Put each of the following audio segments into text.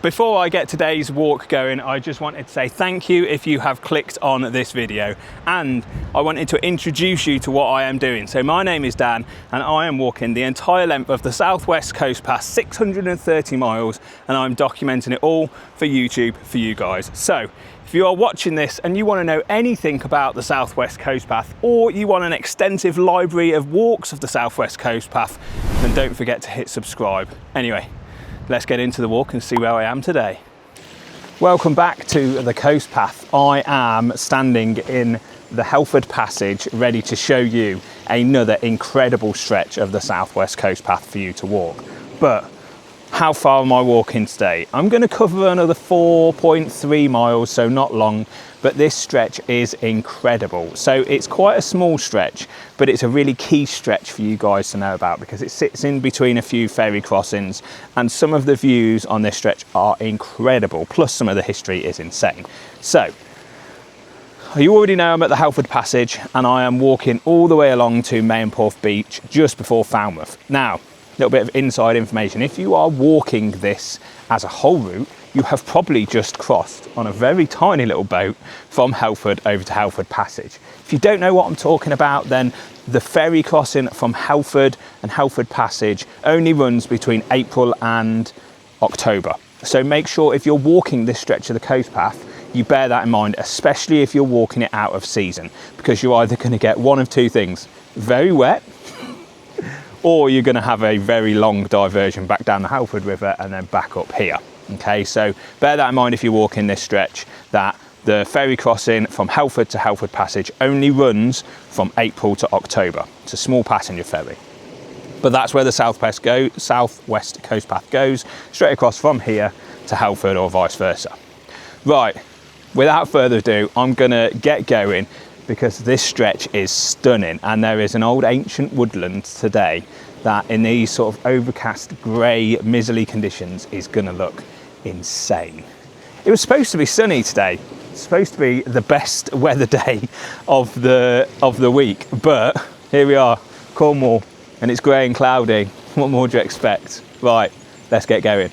Before I get today's walk going, I just wanted to say thank you if you have clicked on this video, and I wanted to introduce you to what I am doing. So my name is Dan and I am walking the entire length of the southwest coast path, 630 miles, and I'm documenting it all for YouTube for you guys. So if you are watching this and you want to know anything about the southwest coast path, or you want an extensive library of walks of the southwest coast path, then don't forget to hit subscribe. Anyway, let's get into the walk and see where I am today. Welcome back to the coast path. I am standing in the Helford passage, ready to show you another incredible stretch of the southwest coast path for you to walk. But how far am I walking today? I'm going to cover another 4.3 miles, so not long, but this stretch is incredible. So it's quite a small stretch, but it's a really key stretch for you guys to know about because it sits in between a few ferry crossings, and some of the views on this stretch are incredible, plus some of the history is insane. So you already know I'm at the Helford passage and I am walking all the way along to Maenporth Beach just before Falmouth. Now, a little bit of inside information. If you are walking this as a whole route, you have probably just crossed on a very tiny little boat from Helford over to Helford Passage. If you don't know what I'm talking about, then the ferry crossing from Helford and Helford Passage only runs between April and October. So make sure if you're walking this stretch of the coast path, you bear that in mind, especially if you're walking it out of season, because you're either going to get one of two things: very wet, or you're going to have a very long diversion back down the Helford River and then back up here. Okay, so bear that in mind if you're walking this stretch, that the ferry crossing from Helford to Helford Passage only runs from April to October. It's a small passenger ferry. But that's where the southwest coast path goes, straight across from here to Helford or vice versa. Right, without further ado, I'm going to get going, because this stretch is stunning, and there is an old ancient woodland today that in these sort of overcast grey miserly conditions is going to look insane. It was supposed to be sunny today. It's supposed to be the best weather day of the week, but here we are, Cornwall, and it's grey and cloudy. What more do you expect? Right, let's get going.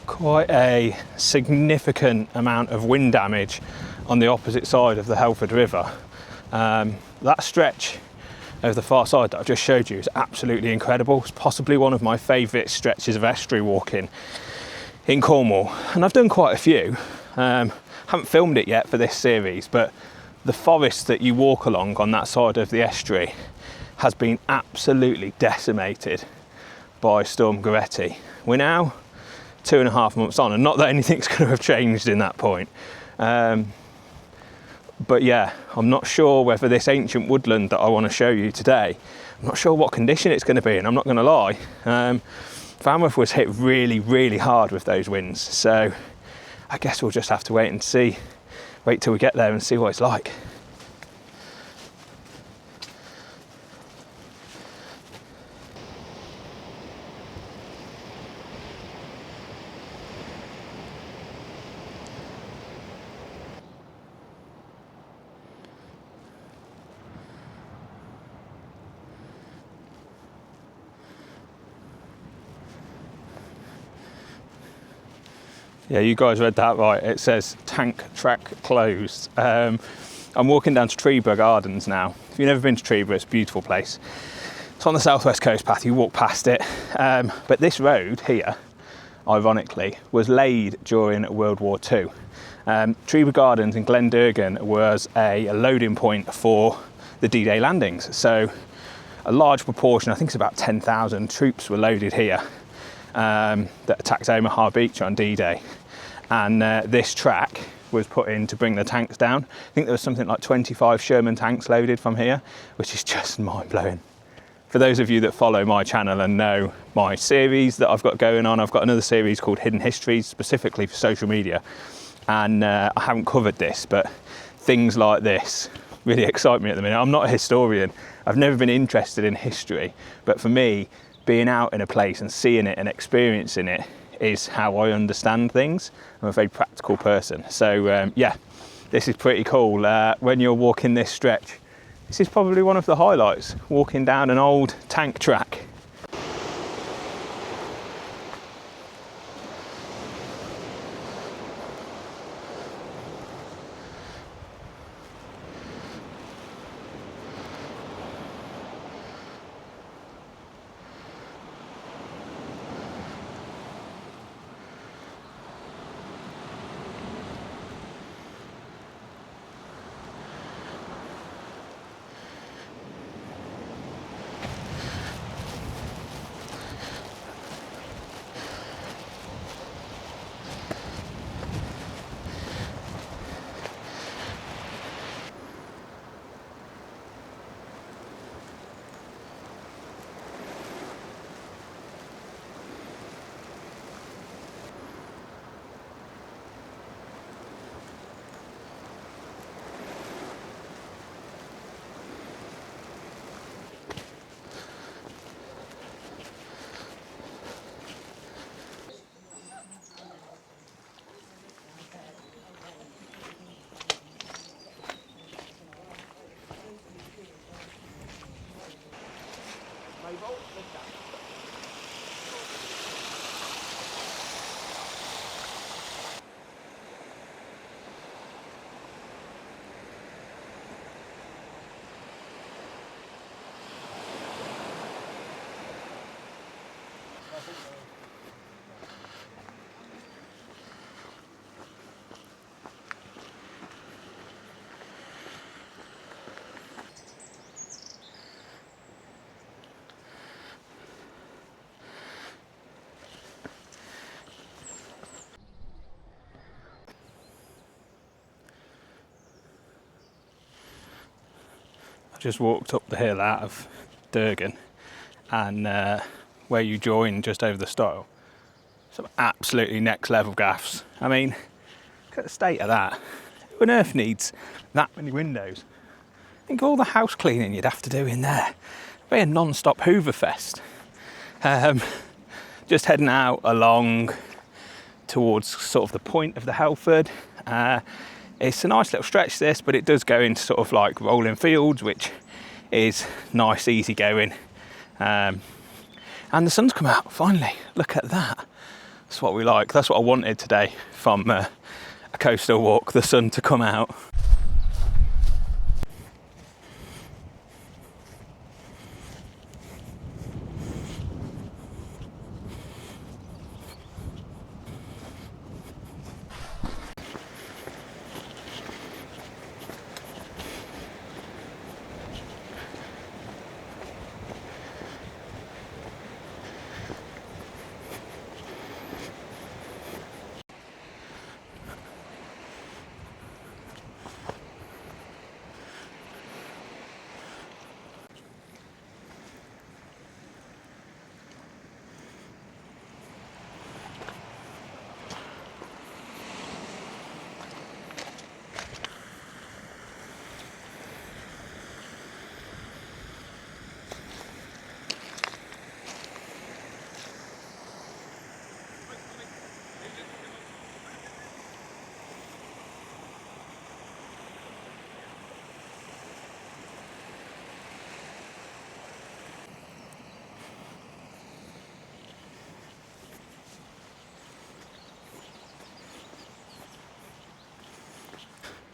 Quite a significant amount of wind damage on the opposite side of the Helford River. That stretch over the far side that I've just showed you is absolutely incredible. It's possibly one of my favourite stretches of estuary walking in Cornwall, and I've done quite a few. Haven't filmed it yet for this series, but the forest that you walk along on that side of the estuary has been absolutely decimated by Storm Goretti. We're now 2.5 months on, and not that anything's going to have changed in that point. But yeah, I'm not sure whether this ancient woodland that I want to show you today, I'm not sure what condition it's going to be, and I'm not going to lie. Falmouth was hit really, really hard with those winds, so I guess we'll just have to wait till we get there and see what it's like. Yeah, you guys read that right. It says tank track closed. I'm walking down to Trebah Gardens now. If you've never been to Trebah, it's a beautiful place. It's on the southwest coast path, you walk past it. But this road here, ironically, was laid during World War II. Trebah Gardens in Glendurgan was a loading point for the D-Day landings. So a large proportion, I think it's about 10,000 troops were loaded here. That attacked Omaha Beach on D-Day, and this track was put in to bring the tanks down. I think there was something like 25 Sherman tanks loaded from here, which is just mind-blowing. For those of you that follow my channel and know my series that I've got going on, I've got another series called Hidden Histories, specifically for social media, and I haven't covered this, but things like this really excite me at the minute. I'm not a historian. I've never been interested in history, but for me, being out in a place and seeing it and experiencing it is how I understand things. I'm a very practical person. So yeah, this is pretty cool. When you're walking this stretch, this is probably one of the highlights, walking down an old tank track. I just walked up the hill out of Durgan, and where you join just over the stile, some absolutely next level gaffs. I mean, look at the state of that. Who on earth needs that many windows? Think of all the house cleaning you'd have to do in there. It'd be a non-stop Hoover fest. Just heading out along towards sort of the point of the Helford. It's a nice little stretch this, but it does go into sort of like rolling fields, which is nice, easy going. And the sun's come out, finally. Look at that. That's what we like. That's what I wanted today from a coastal walk, the sun to come out.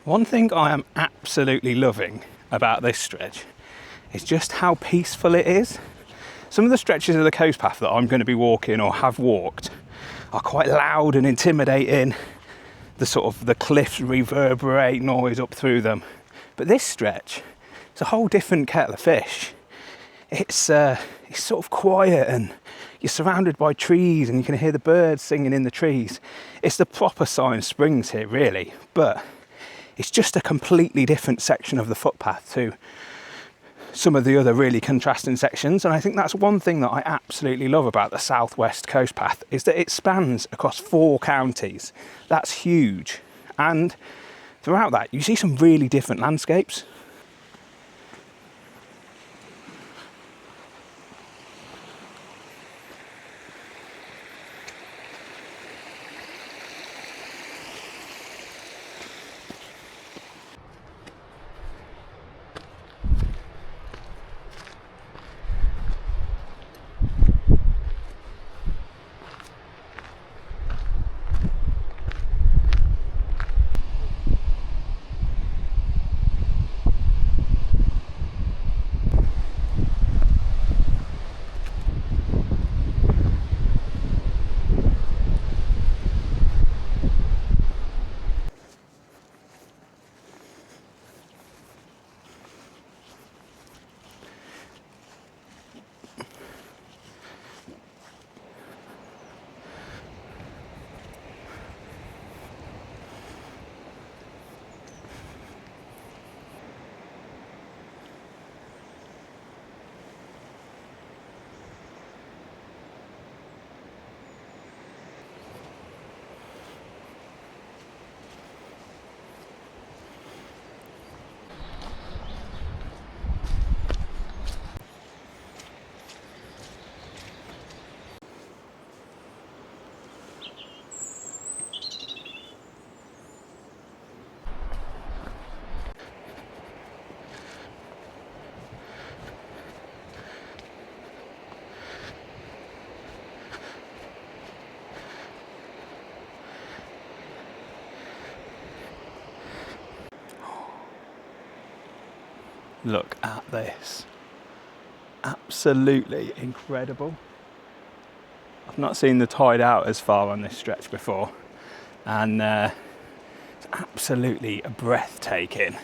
One thing I am absolutely loving about this stretch is just how peaceful it is. Some of the stretches of the coast path that I'm going to be walking or have walked are quite loud and intimidating. The sort of the cliffs reverberate noise up through them. But this stretch, it's a whole different kettle of fish. It's sort of quiet and you're surrounded by trees and you can hear the birds singing in the trees. It's the proper Silent Springs here, really, but it's just a completely different section of the footpath to some of the other really contrasting sections. And I think that's one thing that I absolutely love about the Southwest Coast Path, is that it spans across 4 counties. That's huge. And throughout that, you see some really different landscapes. Look at this. Absolutely incredible. I've not seen the tide out as far on this stretch before, and it's absolutely breathtaking.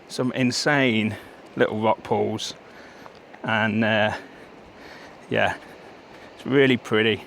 Some insane little rock pools, and yeah, it's really pretty.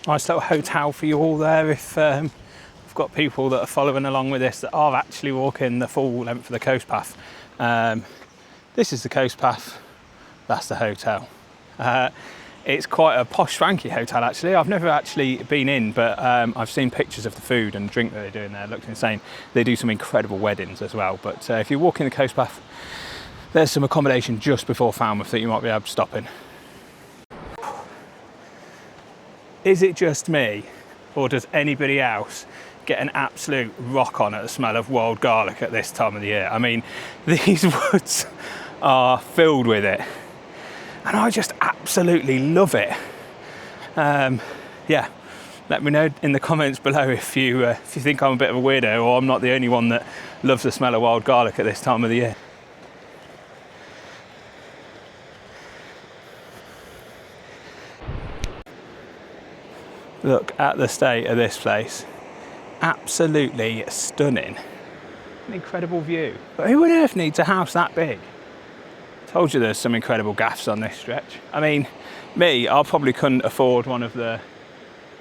Nice little hotel for you all there if we've got people that are following along with this that are actually walking the full length of the coast path. This is the coast path, that's the hotel. It's quite a posh swanky hotel actually. I've never actually been in, but I've seen pictures of the food and drink that they do in there. It looks insane. They do some incredible weddings as well, but if you're walking the coast path, there's some accommodation just before Falmouth that you might be able to stop in. Is it just me, or does anybody else get an absolute rock on at the smell of wild garlic at this time of the year? I mean, these woods are filled with it, and I just absolutely love it. Yeah, let me know in the comments below if you think I'm a bit of a weirdo, or I'm not the only one that loves the smell of wild garlic at this time of the year. Look at the state of this place. Absolutely stunning. An incredible view. But who on earth needs a house that big? Told you there's some incredible gaffs on this stretch. I mean, I probably couldn't afford one of the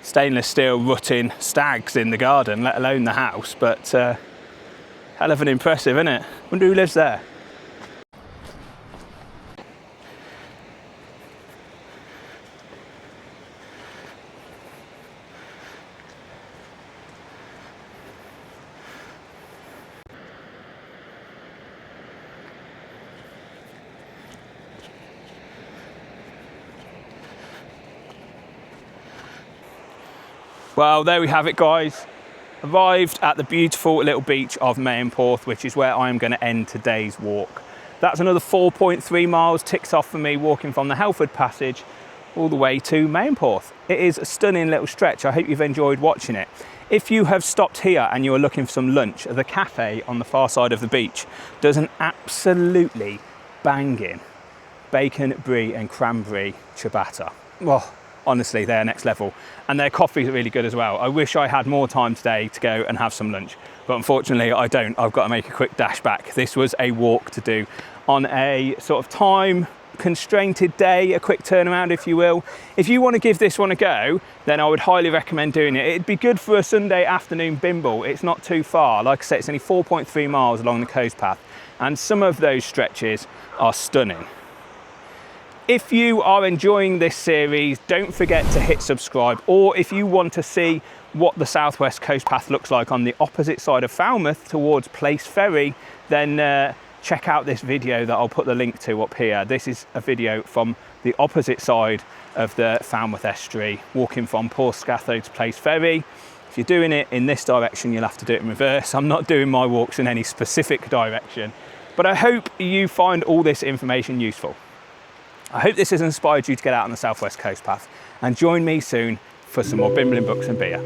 stainless steel rutting stags in the garden, let alone the house, but hell of an impressive, isn't it? Wonder who lives there. Well, there we have it, guys. Arrived at the beautiful little beach of Maenporth, which is where I'm going to end today's walk. That's another 4.3 miles ticked off for me, walking from the Helford Passage all the way to Maenporth. It is a stunning little stretch. I hope you've enjoyed watching it. If you have stopped here and you're looking for some lunch, the cafe on the far side of the beach does an absolutely banging bacon, brie and cranberry ciabatta. Well, honestly, they're next level, and their coffees are really good as well. I wish I had more time today to go and have some lunch, but unfortunately I don't. I've got to make a quick dash back. This was a walk to do on a sort of time constrained day, a quick turnaround if you will. If you want to give this one a go, then I would highly recommend doing it. It'd be good for a Sunday afternoon bimble. It's not too far. Like I said, it's only 4.3 miles along the coast path, and some of those stretches are stunning. If you are enjoying this series, don't forget to hit subscribe, or if you want to see what the Southwest Coast Path looks like on the opposite side of Falmouth towards Place Ferry, then check out this video that I'll put the link to up here. This is a video from the opposite side of the Falmouth estuary, walking from Porthscatho to Place Ferry. If you're doing it in this direction, you'll have to do it in reverse. I'm not doing my walks in any specific direction, but I hope you find all this information useful. I hope this has inspired you to get out on the Southwest Coast Path, and join me soon for some more bimbling books and beer.